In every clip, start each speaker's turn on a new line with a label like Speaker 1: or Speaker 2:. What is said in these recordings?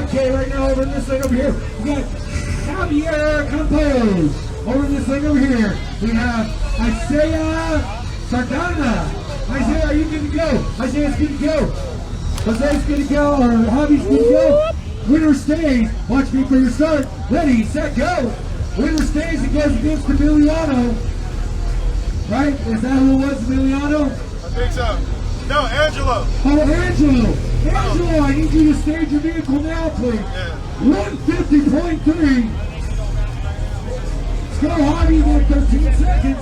Speaker 1: 5K right now over in this thing over here. We got Javier Campos over in this thing over here. We have Isaiah Sardana. Isaiah, are you good to go? Isaiah's good to go. Jose's good to go, or Javi's good to go. Winner stays. Watch me for your start. Ready, set, go. Winner stays and goes against Emiliano. Right? Is that who it was, Emiliano?
Speaker 2: I think so. No, Angelo.
Speaker 1: Oh, Angelo. Angelo, I need you to stage your vehicle now, please.
Speaker 2: Yeah.
Speaker 1: 150.3. Let's go, Javi, about 13 seconds.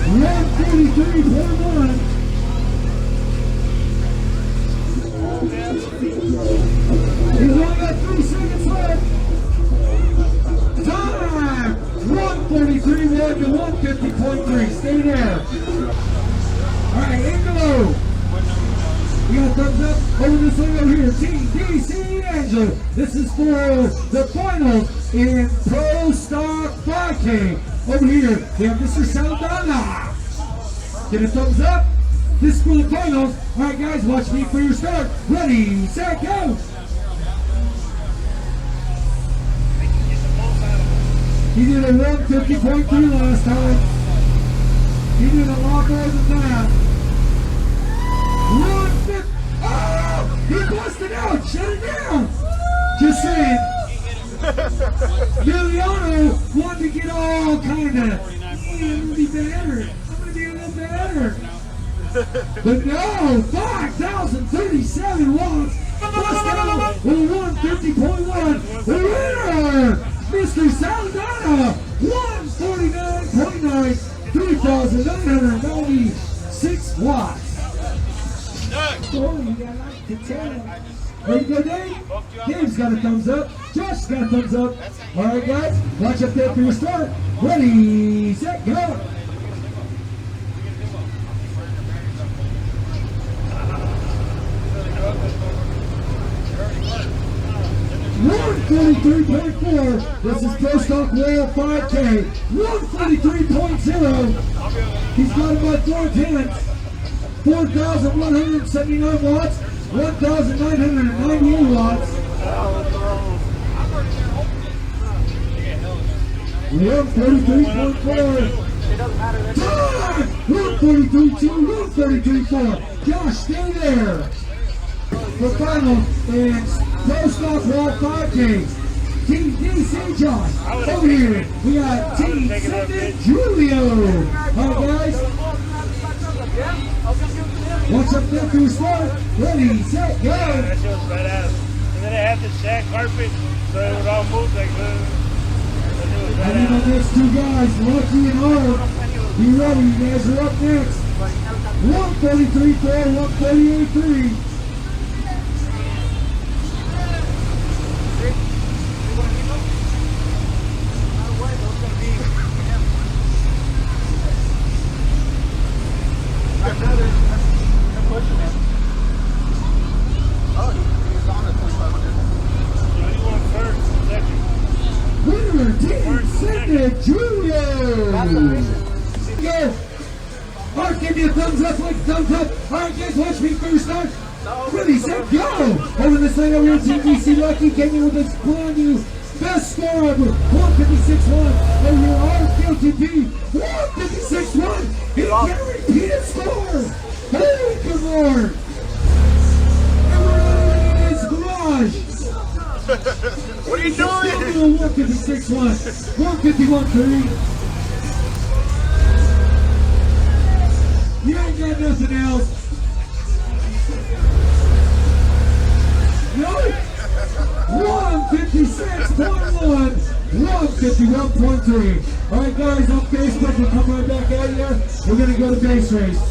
Speaker 1: 143.1. He's only got 3 seconds left. Time! 143.1 to 150.3. Stay there. All right, Angelo. We got a thumbs up over this thing over here. Team DC Angelo. This is for the finals in Pro Stock 5K. Over here, we have Mr. Saldana. Get a thumbs up. This is for the finals. All right, guys, watch me for your start. Ready, set, go. He did a 150.3 last time. He did a lot more than that. 150. Oh! He busted out. Shut it down. Just saying. Emiliano wanted to get all kind of. I'm going to be better. I'm going to be a little better. But no, 5,037 watts. Bust out with a 150.1. The winner, Mr. Saldana, 149.9, 3,996 watts. Oh, you got like to tell. Ready to go, Dave? Dave's got a thumbs up. Josh's got a thumbs up. All right, guys, watch up there for your start. Ready, set, go. 143.4. This is Pro Stock World 5K. 143.0. He's got about 4 tenths. 4,179 watts. 1,998 watts. 143.4. 143.2. 143.4. Josh, stay there. For finals is Pro Stock World 5K. Team DC Josh. Over here, we got Team Cindy Julio. All right, guys. Watch up there to start. Ready, set, go.
Speaker 3: That shit was badass. And then they had the shag carpet, so it would all move like this.
Speaker 1: And then the next 2 guys, Lucky and Arnold. Be ready, you guys are up next. 133.4, 138.3. Winner, Team Cindy Julio. Go. All right, give me a thumbs up, like a thumbs up. All right, guys, watch me first start. Ready, set, go. Over this thing over here, Team DC Lucky came in with this brand new best score ever. 156.1. Over here, RQTP. 156.1. He can repeat his score. Holy good Lord. And we're running in his garage.
Speaker 2: What are you doing?
Speaker 1: 156.1. 151.3. You ain't got nothing else. No. 156.1. 151.3. All right, guys, on Facebook, we'll come right back at you. We're going to go to base race.